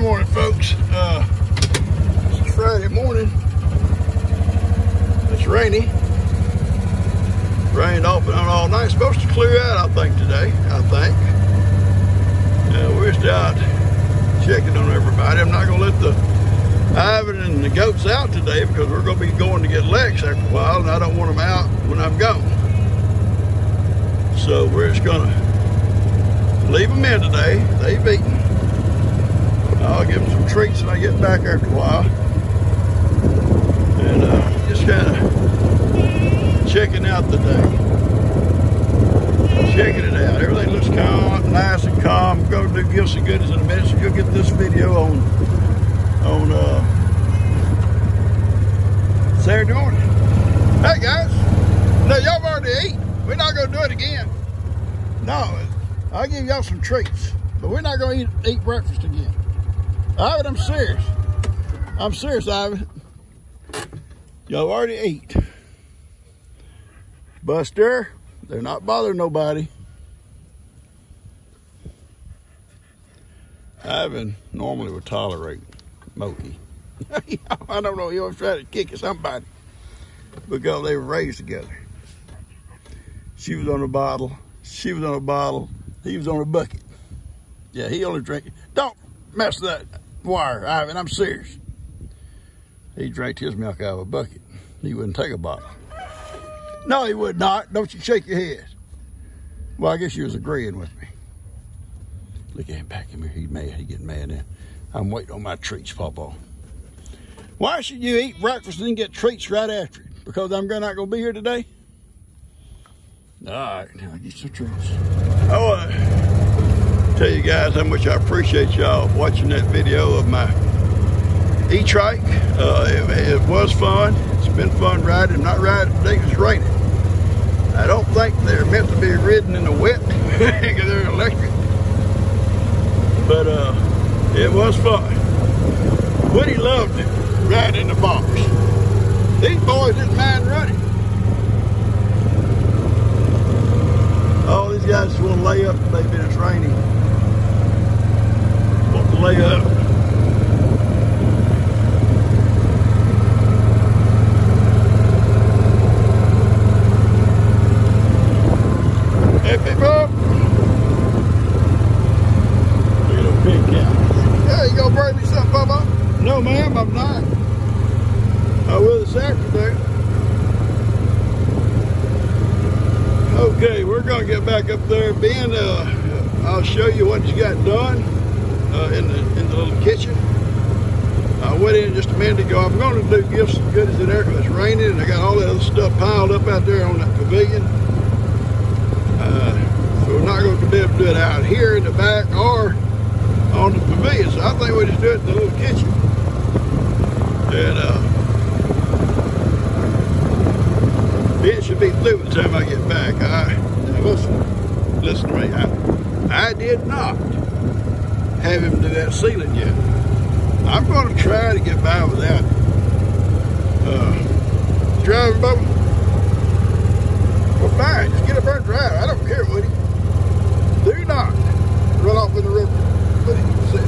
morning, folks. It's Friday morning. It's rainy. Rained off and on all night. It's supposed to clear out, I think, today. We're just out checking on everybody. I'm not going to let the Ivan and the goats out today because we're going to be going to get Lex after a while, and I don't want them out when I'm gone. So we're just going to leave them in today. They've eaten. I'll give them some treats when I get back after a while. And just kind of checking out the day. Checking it out. Everything looks calm, nice and calm. I'm going to do Gifts and Goodies in a minute, so you'll get this video on Saturday morning. Hey guys, no, y'all already eaten. We're not going to do it again. No, I'll give y'all some treats, but we're not going to eat breakfast again. Ivan, I'm serious. I'm serious, Ivan. Y'all already ate. Buster, they're not bothering nobody. Ivan normally would tolerate Moki. I don't know, he always tried to kick at somebody because they were raised together. She was on a bottle, she was on a bottle, he was on a bucket. Yeah, he only drank. Don't mess with that wire, Ivan, I'm serious. He drank his milk out of a bucket. He wouldn't take a bottle. No, he would not. Don't you shake your head. Well, I guess you was agreeing with me. Look at him back in here. He's mad. He's getting mad now. I'm waiting on my treats, Pawpaw. Why should you eat breakfast and then get treats right after it? Because I'm not going to be here today? All right, now I'll get some treats. I want to tell you guys how much I appreciate y'all watching that video of my e-trike. It was fun. It's been fun riding. I'm not riding today because it's raining. I don't think they're meant to be ridden in the wet because they're electric. But it was fun. Woody loved it, riding in the box. These boys didn't mind running. Oh, these guys just want to lay up today, but it's raining. Want to lay up. Hey, people. Look at those big cows. Yeah, you gonna bring me something, Bubba? No, ma'am, I'm not. I will this afternoon. Okay, we're gonna get back up there. Ben, I'll show you what you got done in the little kitchen. I went in just a minute ago. I'm gonna do Gifts and Goodies in there because it's raining and I got all that other stuff piled up out there on that pavilion. So we're not going to be able to do it out here in the back or on the pavilion. So I think we'll just do it in the little kitchen. And it should be through by the time I get back. Now listen to me. I did not have him do that ceiling yet. I'm going to try to get by without it. Driving, Bubba? Well, fine. Just get up there and drive. I don't care, Woody. Do not run off in the river. What did you say?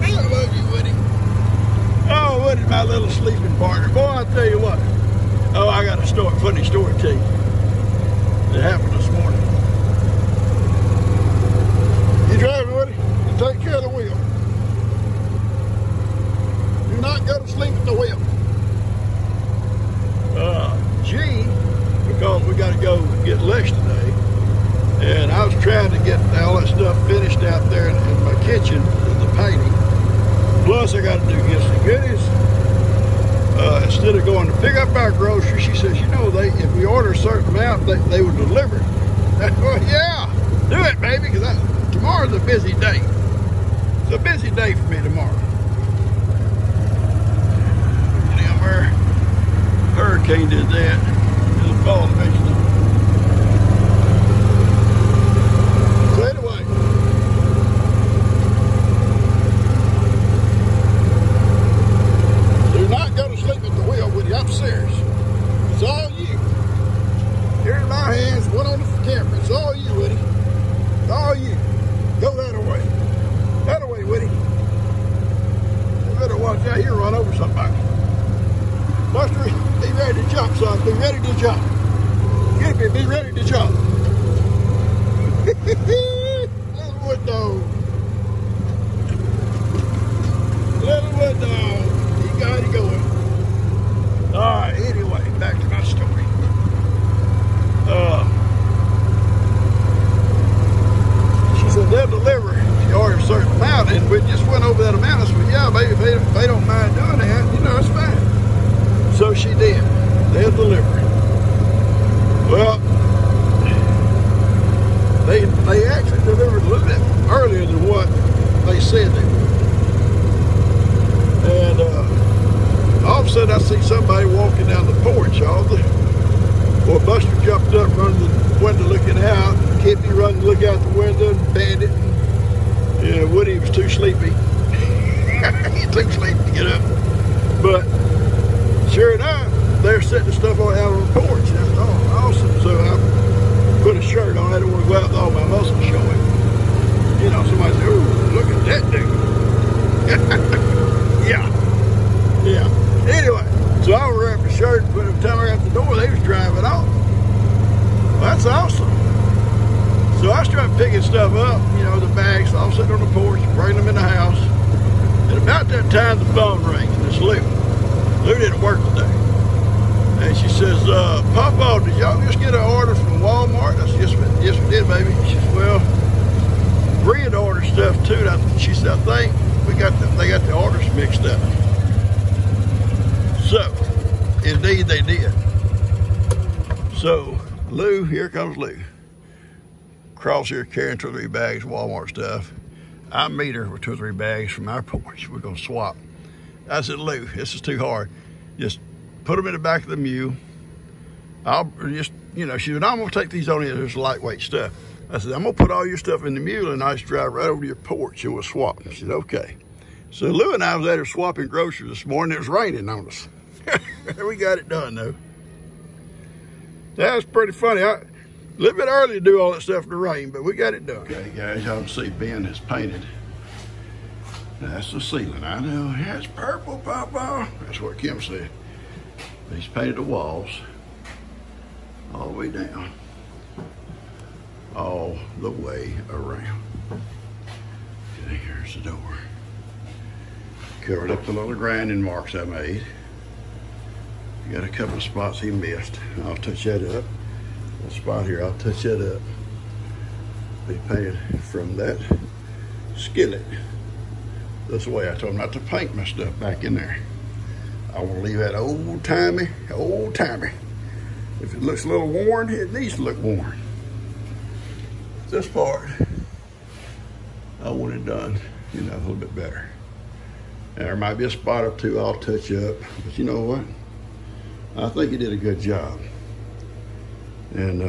I love you, Woody. Oh, Woody's my little sleeping partner. Boy, I'll tell you what. Oh, I got a funny story to tell you. It happened this morning. You driving, Woody? You take care of the wheel. Do not go to sleep at the wheel. G, because we got to go get Lex today, and I was trying to get all that stuff finished out there in my kitchen, the painting. Plus, I got to do Gifts and Goodies. Instead of going to pick up our groceries, she says, you know, if we order a certain amount, they would deliver it. Well, yeah, do it, baby, because tomorrow's a busy day. It's a busy day for me tomorrow. Damn, where hurricane did that. It'll fall eventually. So anyway, do not go to sleep at the wheel with you. I'm serious. It's all you. son, be ready to jump. Gippy, be ready to jump. Little wood dog. Little wood dog. He got it going. Alright, anyway, back to my story. She said they'll deliver. She ordered a certain amount, and we just went over that amount. I said, yeah, baby, if they don't mind doing that, you know, it's fine. So she did. They'll deliver. Well, they actually delivered a little bit earlier than what they said they would. And all of a sudden I see somebody walking down the porch, y'all. Boy, Buster jumped up, running to the window looking out. Kippy running to look out the window, and Bandit. Yeah, Woody was too sleepy. He's too sleepy to get up. But sure enough, they're setting the stuff out on the porch. That's awesome. So I put a shirt on. I didn't want to go out with all my muscles showing. You know, somebody said, "Ooh, look at that dude." Yeah. Anyway, so I wrapped the shirt and put a teller at the door. They was driving off. Well, that's awesome. So I started picking stuff up, you know, the bags, all sitting on the porch, bringing them in the house. And about that time, the phone rings, and it's Lou. Lou didn't work today. And she says, Papa, did y'all just get an order from Walmart? I said, yes, we did, baby. She says, well, Bria had ordered stuff too. She said, I think they got the orders mixed up. So, indeed they did. So, Lou, here comes Lou. Across here carrying 2 or 3 bags of Walmart stuff. I meet her with 2 or 3 bags from our porch. We're gonna swap. I said, Lou, this is too hard. Just put them in the back of the mule. I'll just, you know, she said, I'm gonna take these on in. There's lightweight stuff. I said, I'm gonna put all your stuff in the mule and I just drive right over to your porch and we'll swap. She said, okay. So Lou and I was at her swapping groceries this morning. It was raining on us. We got it done though. That was pretty funny. A little bit early to do all that stuff in the rain, but we got it done. Okay guys, y'all can see Ben has painted. That's the ceiling. I know, that's purple, Papa. That's what Kim said. He's painted the walls all the way down, all the way around. Okay, here's the door. Covered up the little grinding marks I made. Got a couple of spots he missed. I'll touch that up. That spot here, I'll touch that up. He painted from that skillet this way. I told him not to paint my stuff back in there. I want to leave that old timey. If it looks a little worn, it needs to look worn. This part, I want it done, you know, a little bit better. And there might be a spot or two I'll touch up, but you know what? I think he did a good job. And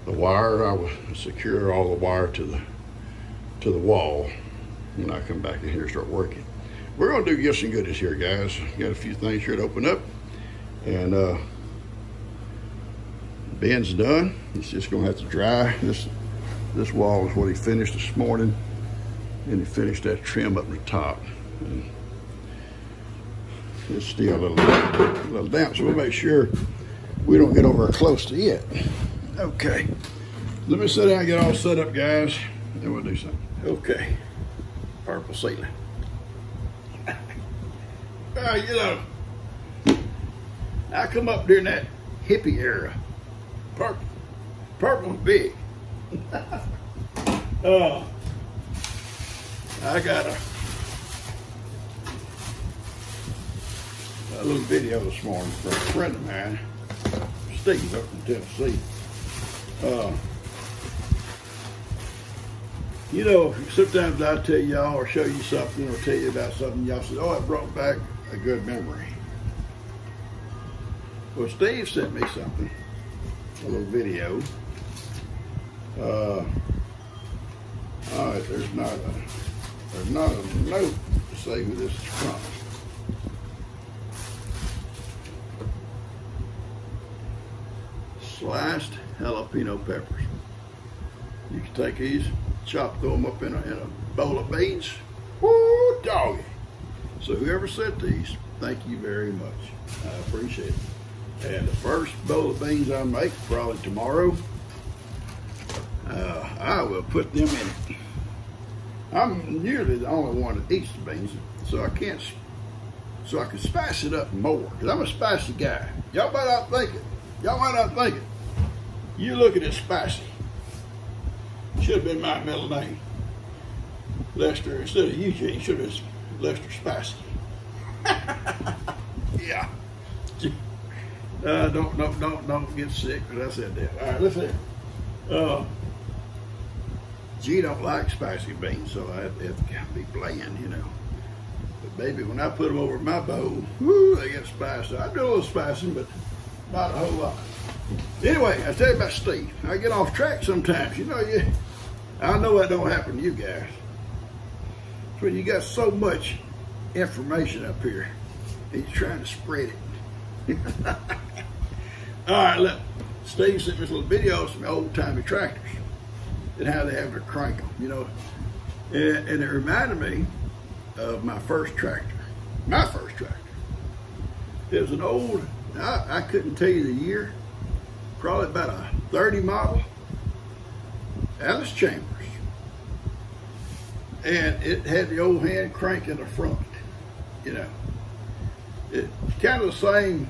the wire, I will secure all the wire to the wall when I come back in here and start working. We're gonna do just some goodies here, guys. Got a few things here to open up, and Ben's done. He's just gonna have to dry. This wall is what he finished this morning, and he finished that trim up the top. And it's still a little damp, so we'll make sure we don't get over close to it. Okay, let me sit down and get all set up, guys, and we'll do something. Okay, purple ceiling. You know, I come up during that hippie era. Purple's big. I got a little video this morning from a friend of mine, Steve, up in Tennessee. You know, sometimes I tell y'all or show you something or tell you about something, y'all say, oh, it brought back a good memory. Well, Steve sent me something, a little video. All right, there's not a note to say who this is from. Sliced jalapeno peppers. You can take these, throw them up in a bowl of beans. Woo, doggy. So whoever sent these, thank you very much. I appreciate it. And the first bowl of beans I make, probably tomorrow, I will put them in it. I'm usually the only one that eats the beans, so I can spice it up more, because I'm a spicy guy. Y'all might not think it. Y'all might not think it. You look at it spicy. Should have been my middle name. Lester, instead of Eugene, should have been Lester Spicy. Yeah. Don't get sick, because I said that. All right, let's see. G don't like spicy beans, so it can be bland, you know. But baby, when I put them over my bowl, whoo, they get spicy. I do a little spicing, but not a whole lot. Anyway, I tell you about Steve. I get off track sometimes. You know, I know that don't happen to you guys. But you got so much information up here, and you're trying to spread it. All right, look. Steve sent me this little video of some old-timey tractors and how they have to crank them, you know. And it reminded me of my first tractor. My first tractor. It was an old, I couldn't tell you the year, probably about a 30 model, Alice Chambers. And it had the old hand crank in the front, you know. It's kind of the same,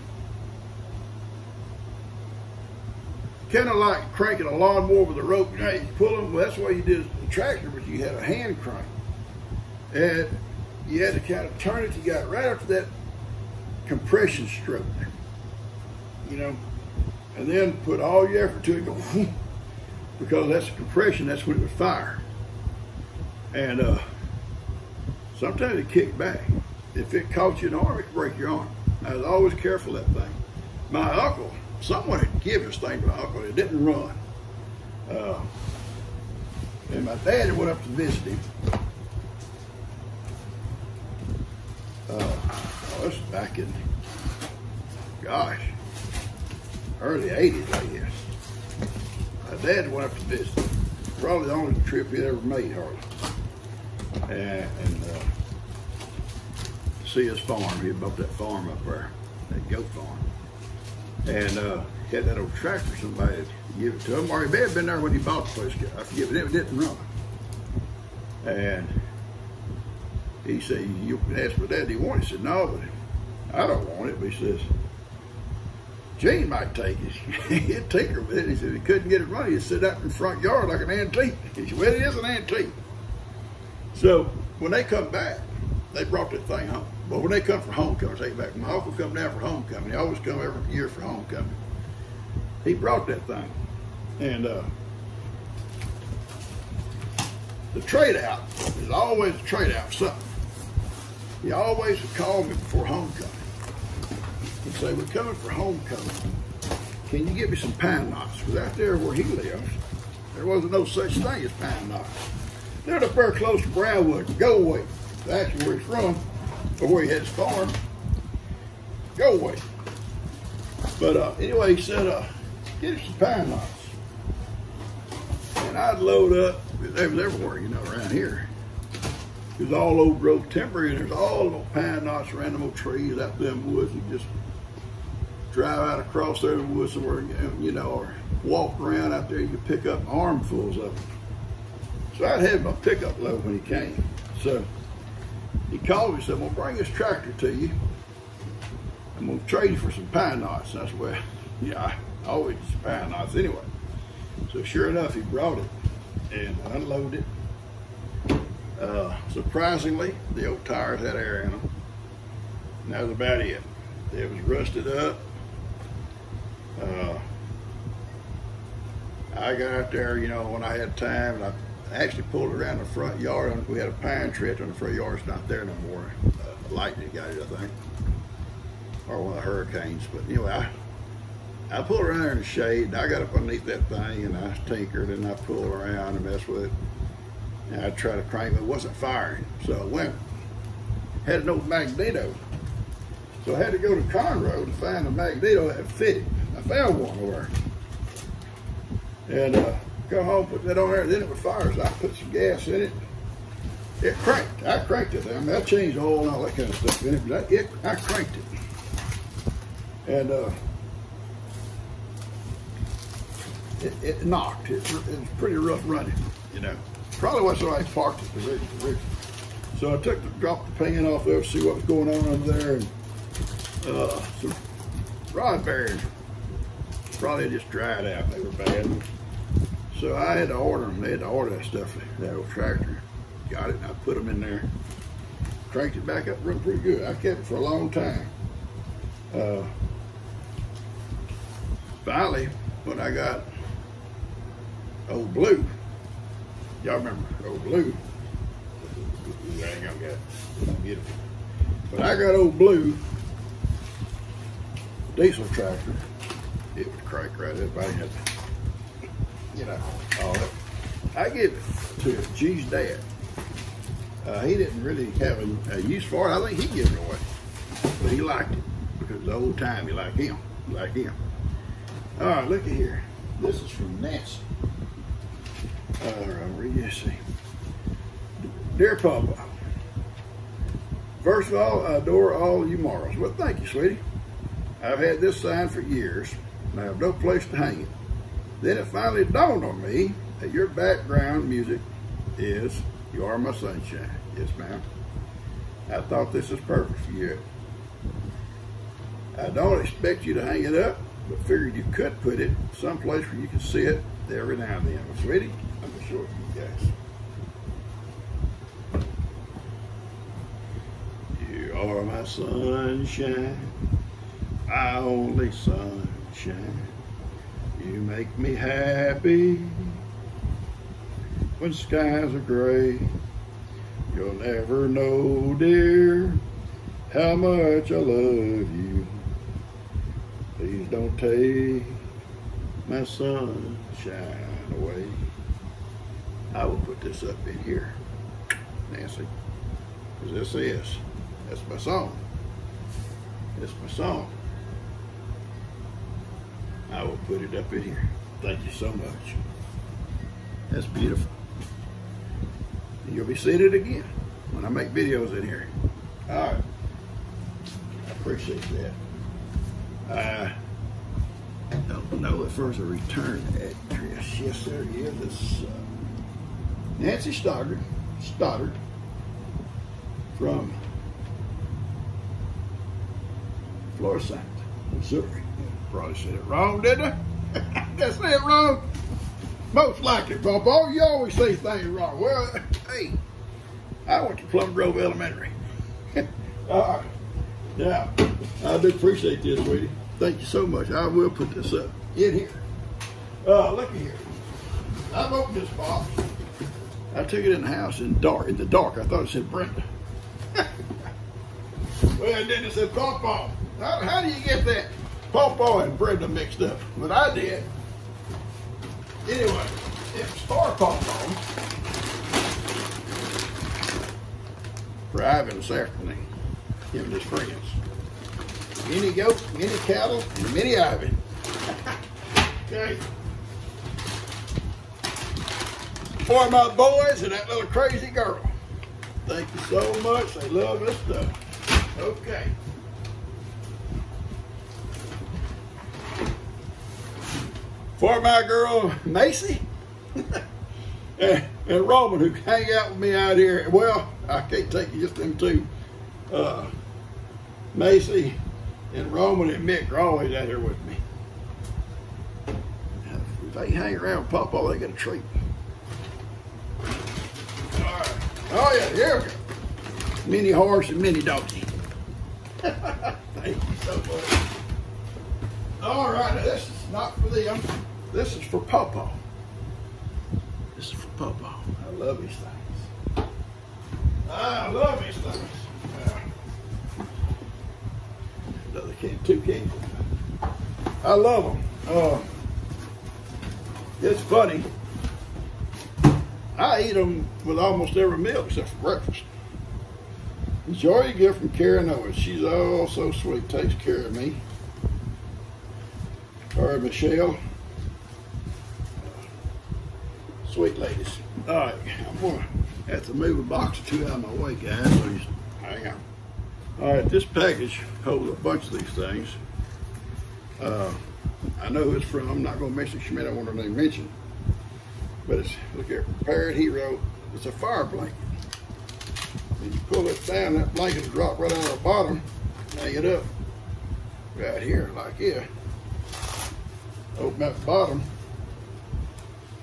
kind of like cranking a lawnmower with a rope. You know, you pull them, well, that's what you did with the tractor, but you had a hand crank. And you had to kind of turn it, you got right up to that compression stroke, you know, and then put all your effort to it, go, whoop, because that's the compression, that's when it would fire. And sometimes it kicked back. If it caught you in the arm, it could break your arm. I was always careful of that thing. My uncle, someone had given this thing to my uncle, it didn't run. And my dad went up to visit him. This was back in, gosh, early 80s, I guess. My dad went up to visit him. Probably the only trip he'd ever made, hardly. And see his farm. He bought that farm up there, that goat farm. And he had that old tractor, somebody give it to him, or he may have been there when he bought the place. I forget, but it didn't run. And he said, you asked my dad, do you want it? He said, no, but I don't want it. But he says, Gene might take it. He'd tinker with it. He said he couldn't get it running. He'd sit out in the front yard like an antique. He said, well, it is an antique. So when they come back, they brought that thing home. But when they come for homecoming, take it back. My uncle come down for homecoming. He always come every year for homecoming. He brought that thing. And the trade out is always a trade out for something. He always would call me before homecoming and say, we're coming for homecoming. Can you get me some pine knots? Because out there where he lives, there wasn't no such thing as pine knots. They're up there close to Brownwood. Go away. That's where he's from, or where he had his farm. Go away. But anyway, he said, get him some pine knots. And I'd load up. They was everywhere, you know, around here. There's all old growth timber, and there's all the pine knots around them old trees out there in the woods. You just drive out across there in the woods somewhere, you know, or walk around out there. You could pick up armfuls of them. So I'd have my pickup load when he came. So he called me and said, I'm going to bring this tractor to you. I'm going to trade you for some pine knots. That's where, yeah, I always use pine knots anyway. So sure enough, he brought it and unloaded it. Surprisingly, the old tires had air in them. And that was about it. It was rusted up. I got out there, you know, when I had time, and I actually pulled around the front yard. We had a pine tree on the front yard. It's not there no more. Lightning got it, I think, or one of the hurricanes. But anyway, I pulled around there in the shade. I got up underneath that thing, and I tinkered, and I pulled around and messed with it. And I tried to crank it. It wasn't firing. So I went, had an old magneto. So I had to go to Conroe to find a magneto that fitted. I found one over there. And come home, put that on there, then it would fire. So I put some gas in it. It cranked. I cranked it. I mean, I changed oil and all that kind of stuff in it, but I cranked it. And it knocked. It was pretty rough running, you know. Probably why somebody parked it originally. So I dropped the pan off there to see what was going on under there, and some rod bearings probably just dried out. They were bad. So I had to order them. They had to order that stuff, that old tractor. Got it, and I put them in there. Cranked it back up, run pretty good. I kept it for a long time. Finally, when I got Old Blue, y'all remember Old Blue? I ain't gonna get it. But I got Old Blue diesel tractor. It would crank right up. I had to, you know, all that. I gave it to G's dad. He didn't really have a use for it. I think he gave it away, but he liked it because the old timey like him, All right, look at here. This is from Nancy. I'll read this. Dear Papa, first of all, I adore all you morals. Well, thank you, sweetie. I've had this sign for years, and I have no place to hang it. Then it finally dawned on me that your background music is You Are My Sunshine. Yes, ma'am. I thought this is perfect for you. I don't expect you to hang it up, but figured you could put it someplace where you can see it every now and then. Well, sweetie, I'm going to show it to you guys. You are my sunshine, my only sunshine. You make me happy when skies are gray. You'll never know, dear, how much I love you. Please don't take my sunshine away. I will put this up in here, Nancy, because that's my song. That's my song. I will put it up in here. Thank you so much. That's beautiful. You'll be seeing it again when I make videos in here. All right. I appreciate that. I don't know if there's a return address. Yes, there is. It's Nancy Stoddard from Florissant, Missouri. Probably said it wrong, didn't I? Did I say it wrong? Most likely, Papa. You always say things wrong. Well, hey, I went to Plum Grove Elementary. Yeah, I do appreciate this, sweetie. Thank you so much. I will put this up in here. Look at here. I've opened this box. I took it in the house in the dark. I thought it said Brenda. Well, then it said Pawpaw. How do you get that Pawpaw and Brenda mixed up? But I did. Anyway, it's for Pawpaw for Ivan this afternoon. Him and his friends. Many goats, many cattle, and many Ivan. Okay. For my boys and that little crazy girl. Thank you so much. They love this stuff. Okay. For my girl Macy and Roman, who hang out with me out here. Well, I can't take you, just them two. Macy and Roman and Mick are always out here with me. If they hang around with Pawpaw, they get a treat. All right. Oh yeah, here we go. Mini horse and mini donkey. Thank you so much. All right, now this is not for them. This is for Pawpaw. This is for Pawpaw. I love these things. I love these things. Another can, 2 cans. I love them. It's funny. I eat them with almost every meal except for breakfast. Joy you get from Karen Owens. She's all so sweet, takes care of me. All right, Michelle. Sweet ladies. All right, I'm going to have to move a box or two out of my way, guys. So just hang on. All right, this package holds a bunch of these things. I know who it's from. I'm not going to mention Schmidt. I want her name mentioned. But it's, look here, Prepared Hero. It's a fire blanket. And you pull it down, that blanket will drop right out of the bottom. Hang it up right here, like here. Open up the bottom.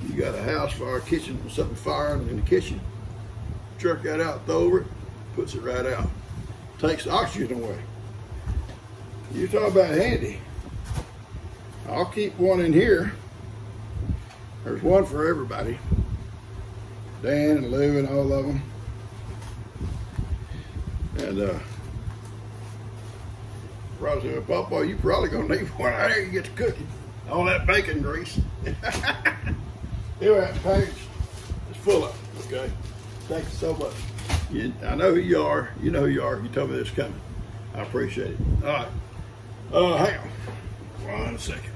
You got a house fire, kitchen, something firing in the kitchen. Jerk that out, throw over it, puts it right out. Takes the oxygen away. You talk about handy. I'll keep one in here. There's one for everybody. Dan and Lou and all of them. And Rosie said, Papa, you probably gonna need one out here you get to cooking. All that bacon grease. Here that page is full of it, okay? Thank you so much. I know who you are. You know who you are. You told me this coming. I appreciate it. All right. Hang on. 1 second.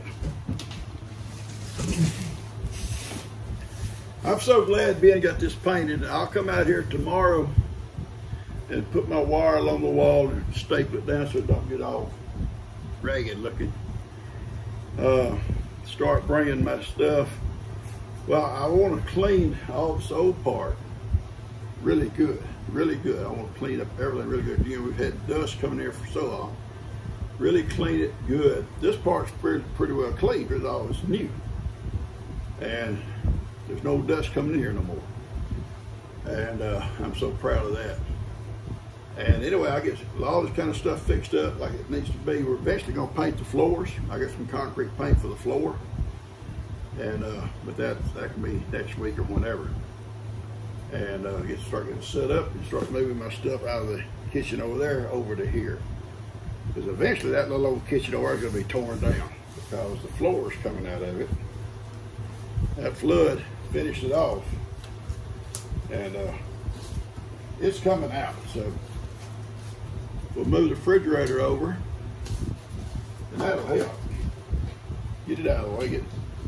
I'm so glad Ben got this painted. I'll come out here tomorrow and put my wire along the wall and staple it down so it don't get all ragged looking. Start bringing my stuff. Well, I want to clean all this old part really good, really good. I want to clean up everything really good. You know, we've had dust coming here for so long. Really clean it good. This part's pretty well clean because all it's new. And there's no dust coming in here no more. And I'm so proud of that. And anyway, I get all this kind of stuff fixed up like it needs to be. We're eventually going to paint the floors. I got some concrete paint for the floor. And but that can be next week or whenever. And start getting set up and start moving my stuff out of the kitchen over there over to here. Because eventually that little old kitchen over there is going to be torn down because the floor is coming out of it. That flood finished it off. And it's coming out. So we'll move the refrigerator over and that'll help. Get it out of the way,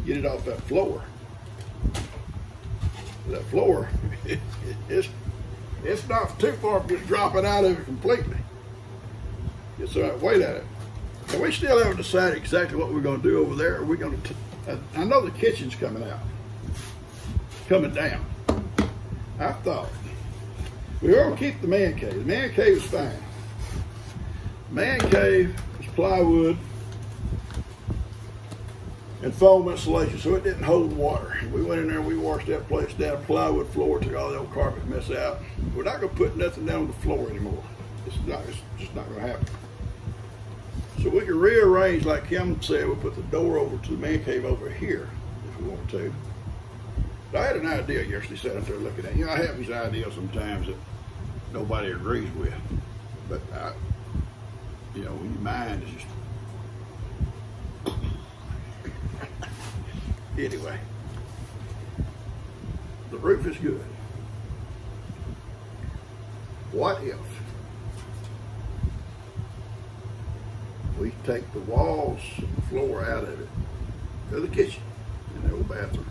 get it off that floor. That floor, it's not too far from just dropping out of it completely. Get some weight at it. And we still haven't decided exactly what we're going to do over there. Are we going to? I know the kitchen's coming out, coming down. I thought we were going to keep the man cave. The man cave is fine. Man cave is plywood and foam insulation, so it didn't hold water. We went in there and we washed that place down, plywood floor, took all the old carpet mess out. We're not going to put nothing down on the floor anymore. It's just not going to happen. So we can rearrange, like Kim said, we'll put the door over to the man cave over here if we want to. But I had an idea yesterday, sat up there looking at it. You know, I have these ideas sometimes that nobody agrees with. But, you know, when your mind is just... Anyway, the roof is good. What if we take the walls and the floor out of it to the kitchen and the old bathroom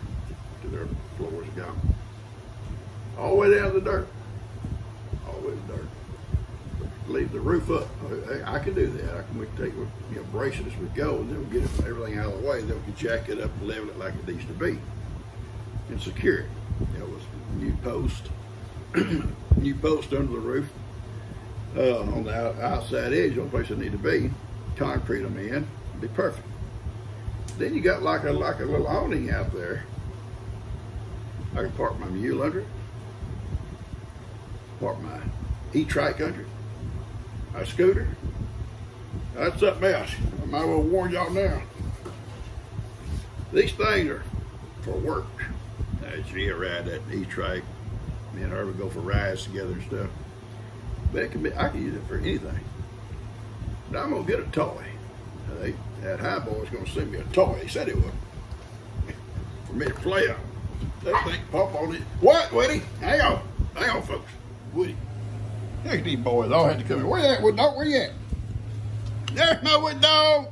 to their floors are gone? All the way down to the dirt. All the way to the dirt. Leave the roof up. I can do that. We can take, brace it as we go, and then we'll get everything out of the way. Then we can jack it up and level it like it needs to be, and secure it. With new post under the roof on the outside edge, the only place they need to be. Concrete them in, be perfect. Then you got like a little awning out there. I can park my mule under it. Park my e-trike under it. A scooter. That's something else. I might as well warn y'all now. These things are for work. You ride that e-trike. Me and her would go for rides together and stuff. But it can be, I can use it for anything. But I'm gonna get a toy. That high boy's gonna send me a toy. He said he would. For me to play on. They think Pop on it. What, Woody? Hang on, folks. Woody. Look at these boys all had to come in. Where you at, Wood Dog? Where you at? There's my Wood Dog.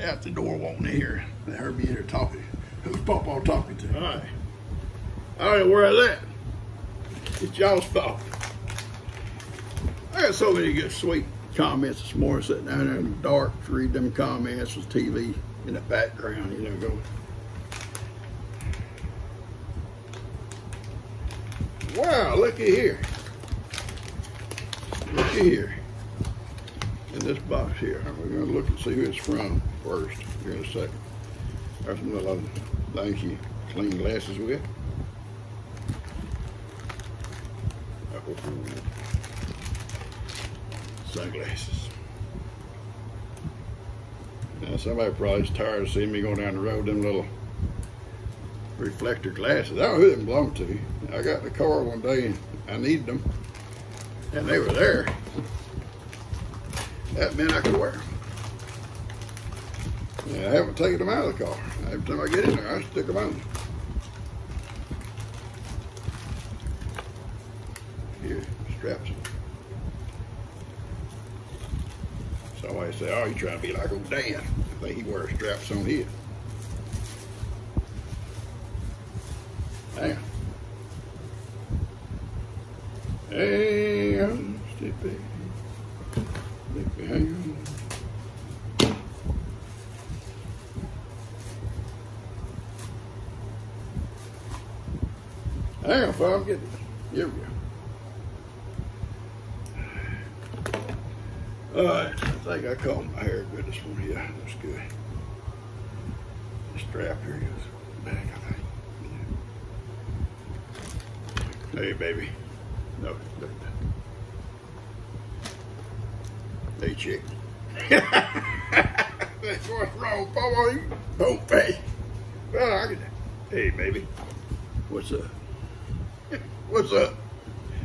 Out the door wanting to hear. They heard me in here talking. Who's Papa talking to? All right. I don't know where I was at. It's y'all's fault. I got so many good sweet comments this morning, sitting down there in the dark, read them comments with TV in the background, you know, going. Wow, looky here. Looky here. In this box here. We're going to look and see who it's from first here in a second. There's some little things you clean glasses with. Oh, sunglasses. Now somebody probably is tired of seeing me going down the road with them little reflector glasses. I don't know who them belong to. I got in the car one day and I needed them, and they were there. That meant I could wear them. And I haven't taken them out of the car. Every time I get in there, I stick them on. Here, straps. Somebody say, "Oh, you trying to be like old Dan?" I think he wears straps on his. Hang on. Hang on. Step back. Hang on. Hang on, fellas, I'm getting it. Here we go. Alright, I think I combed my hair good this morning. Yeah, that's good. The strap here goes back, I think. Yeah. Hey, baby. No, look. Hey, chick. That's what's wrong, Paul. You don't pay. Well, I can. Hey, baby. What's up? What's up?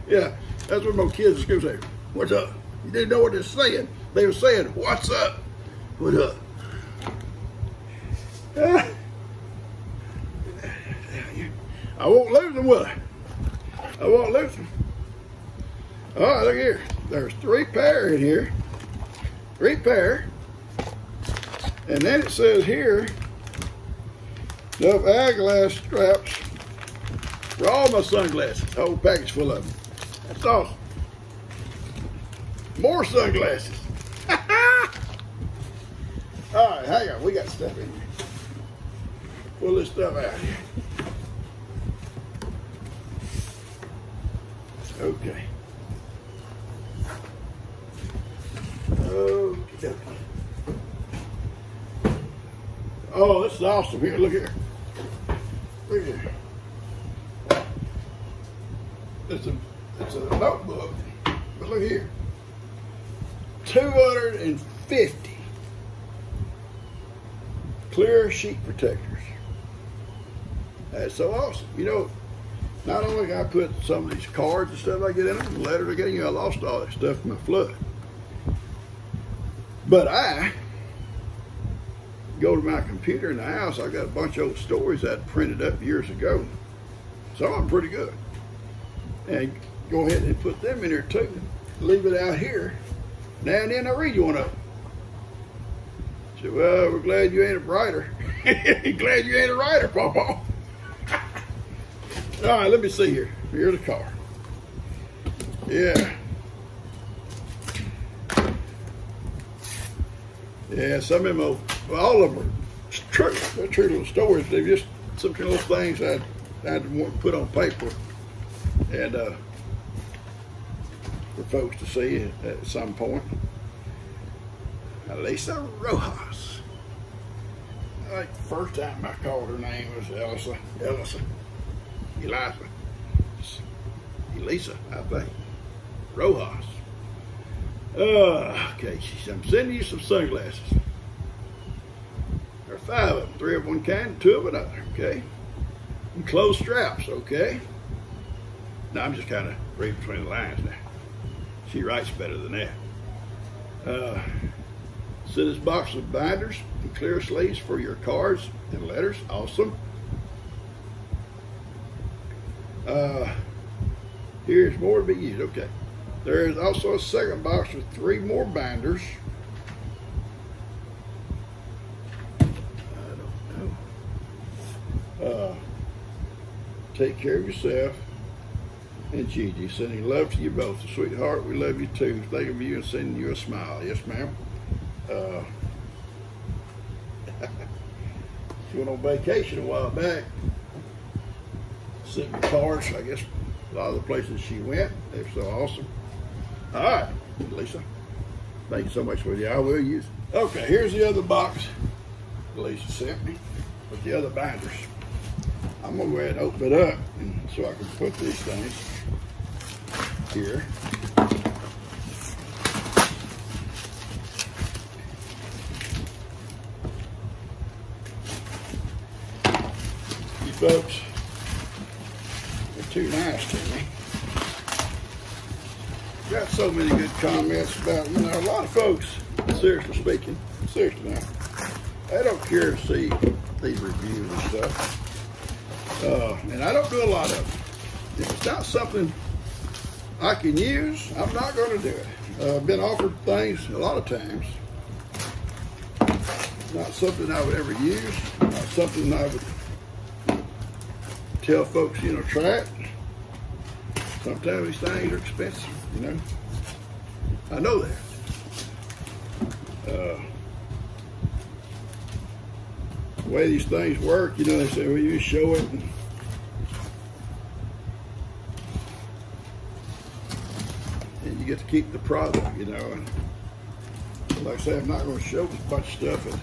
Yeah, that's what my kids at school say. What's up? You didn't know what they're saying. They were saying, what's up? What up? I won't lose them, will I? I won't lose them. All right, look here. There's 3 pair in here. 3 pair. And then it says here, the eyeglass straps for all my sunglasses. The whole package full of them. That's awesome. More sunglasses. All right, hang on. We got stuff in here. Pull this stuff out here. Okay. Okay. Oh, this is awesome. Here, look here. Look here. It's a notebook. But look here. 250 clear sheet protectors. That's so awesome. You know, not only can I put some of these cards and stuff I get in them, letters I get in, I lost all that stuff in my flood. But I go to my computer in the house, I got a bunch of old stories I printed up years ago. Some of them pretty good. And go ahead and put them in there too. Leave it out here. Now and then I read you one of them. Say, well, we're glad you ain't a writer. Glad you ain't a writer, Pawpaw. All right, let me see here. Here's the car. Yeah. Yeah, some of them, well, all of them are true. They're true little stories. They're just some kind of little things I had to want to put on paper and for folks to see at some point. Elisa Rojas. I think the first time I called her name was Elisa. Elisa, I think. Rojas. Okay, I'm sending you some sunglasses. There are 5 of them, 3 of one kind, 2 of another, okay? And closed straps, okay? Now I'm just kind of reading between the lines now. She writes better than that. Send this box of binders and clear sleeves for your cards and letters. Awesome. Here's more to be used. Okay. There is also a second box with 3 more binders. I don't know. Take care of yourself and Gigi. Sending love to you both. Sweetheart, we love you too. Thinking of you and sending you a smile. Yes, ma'am. She went on vacation a while back. Sent me cards. I guess a lot of the places she went, they were so awesome. All right, Lisa. Thank you so much for you. I will use it. Okay, here's the other box Lisa sent me with the other binders. I'm gonna go ahead and open it up so I can put these things here. You folks are too nice to me. Got so many good comments about, you know, a lot of folks, seriously speaking, seriously now, they don't care to see these reviews and stuff. And I don't do a lot of them. If it's not something I can use, I'm not going to do it. I've been offered things a lot of times. Not something I would ever use. Not something I would tell folks, you know, try it. Sometimes these things are expensive, you know. I know that. The way these things work, you know, they say, well, you show it. And you get to keep the product, you know. And like I say, I'm not going to show a bunch of stuff that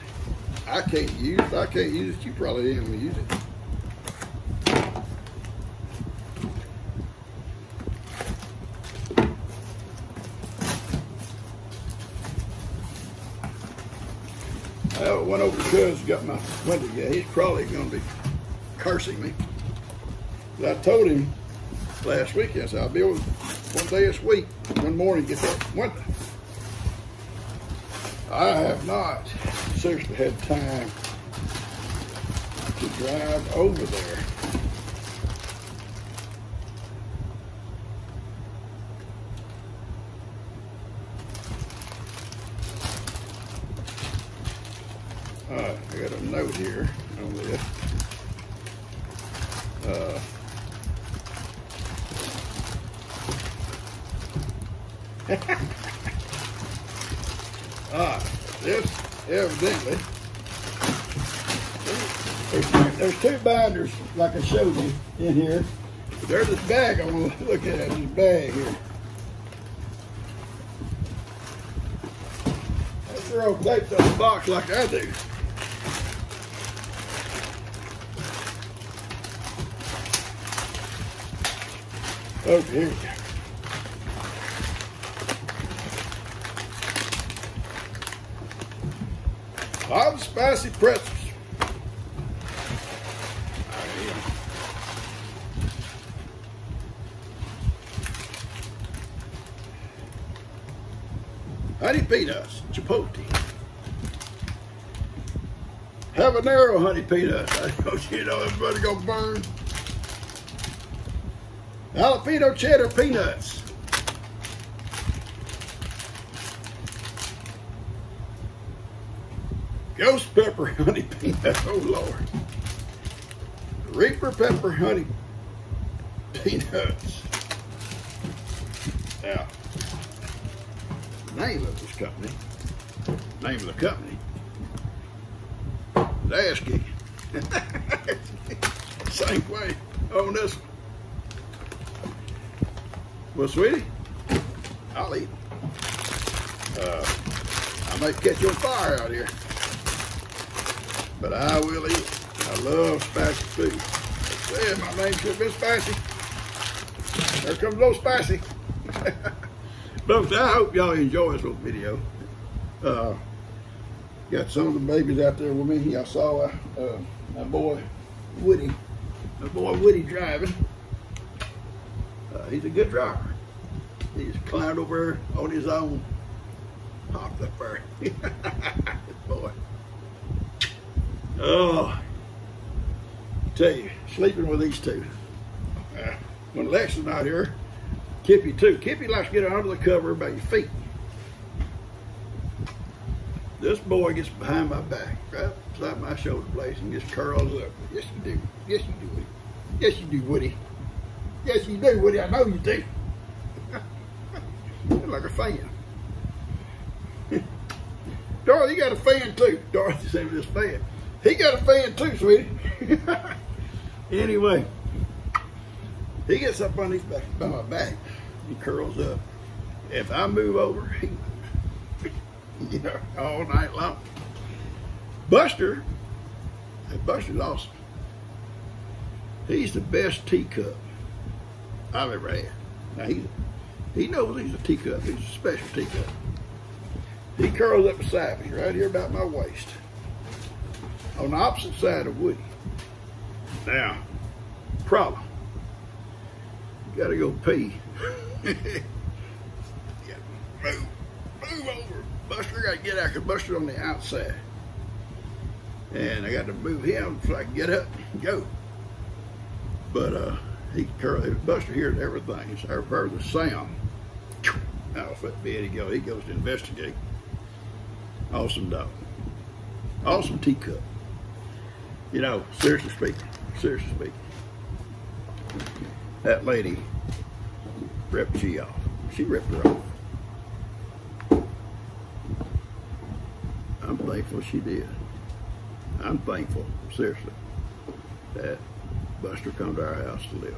I can't use. If I can't use it, you probably ain't going to use it. I went over to Cuz, got my window. Yeah, he's probably going to be cursing me. But I told him last weekend, I said, I'll be able one day this week, one morning, get that window. I have not seriously had time to drive over there. All right, I got a note here on this. This evidently, there's two binders like I showed you in here. There's this bag I want to look at, this bag here. That's real taped on the box like I do. Okay, here we go. Hot and spicy pretzels. Honey peanuts, chipotle. Habanero honey peanuts. I don't you know everybody gonna burn. Jalapeno cheddar peanuts. Ghost pepper honey peanuts. Oh Lord. Reaper pepper honey peanuts. Now, the name of this company, name of the company, is Ass Kicking. Same way on this one. Well, sweetie, I'll eat. I may catch you on fire out here, but I will eat. I love spicy food. I said my name should have been spicy. There comes a little spicy. Folks, I hope y'all enjoy this little video. Got some of the babies out there with me. Y'all saw my boy Woody. My boy Woody driving. He's a good driver. He's climbed over on his own. Hopped up there. Good boy. Oh, I tell you, sleeping with these two. When Alexa's not here, Kippy too. Kippy likes to get under the cover by your feet. This boy gets behind my back, right beside my shoulder blades, and just curls up. Yes, you do. Yes, you do, Woody. Yes, you do, Woody. Yes, you do, Woody. I know you do. You're like a fan. Dorothy, you got a fan too. Dorothy sent me this fan. He got a fan too, sweetie. Anyway, he gets up on his back, by my back. He curls up. If I move over, he moves. You know, all night long. Buster's awesome. He's the best teacup I've ever had. Now he knows he's a teacup. He's a special teacup. He curls up beside me, right here about my waist, on the opposite side of Woody. Now, problem. You gotta go pee. Move over. Buster got to get out because Buster's on the outside. And I got to move him so I can get up and go. But Buster hears everything. So I heard the sound. Off that bed he goes. He goes to investigate. Awesome dog. Awesome teacup. You know, seriously speaking, that lady ripped G off. She ripped her off. I'm thankful she did. I'm thankful, seriously, that Buster come to our house to live.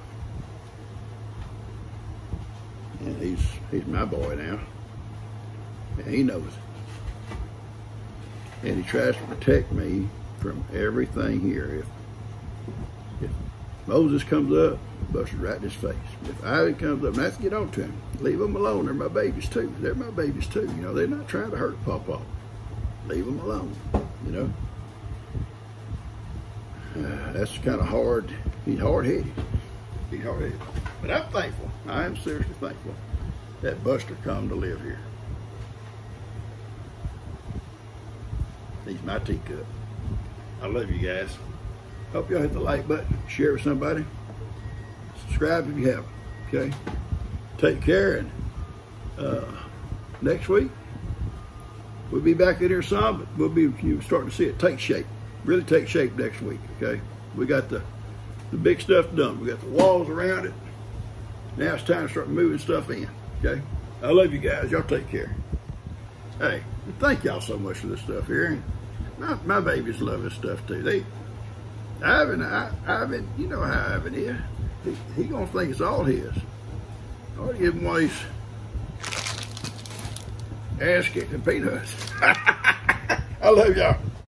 And he's my boy now. And he knows it. And he tries to protect me from everything here. If Moses comes up, Buster's right in his face. If Ivy comes up, and I have to get on to him. Leave them alone. They're my babies too. They're my babies too. You know, they're not trying to hurt Pawpaw. Leave them alone, you know. That's kind of hard. He's hard-headed. He's hard-headed. But I'm thankful. I am seriously thankful that Buster come to live here. He's my teacup. I love you guys. Hope y'all hit the like button, share with somebody. Subscribe if you haven't, okay? Take care, and next week, we'll be back in here some, but you're starting to see it take shape. Really take shape next week, okay? We got the big stuff done. We got the walls around it. Now it's time to start moving stuff in, okay? I love you guys. Y'all take care. Hey, thank y'all so much for this stuff here. And my babies love this stuff too. Ivan, you know how Ivan is. He gonna think it's all his. I ought to give him one of these ass-kicking peanuts. I love y'all.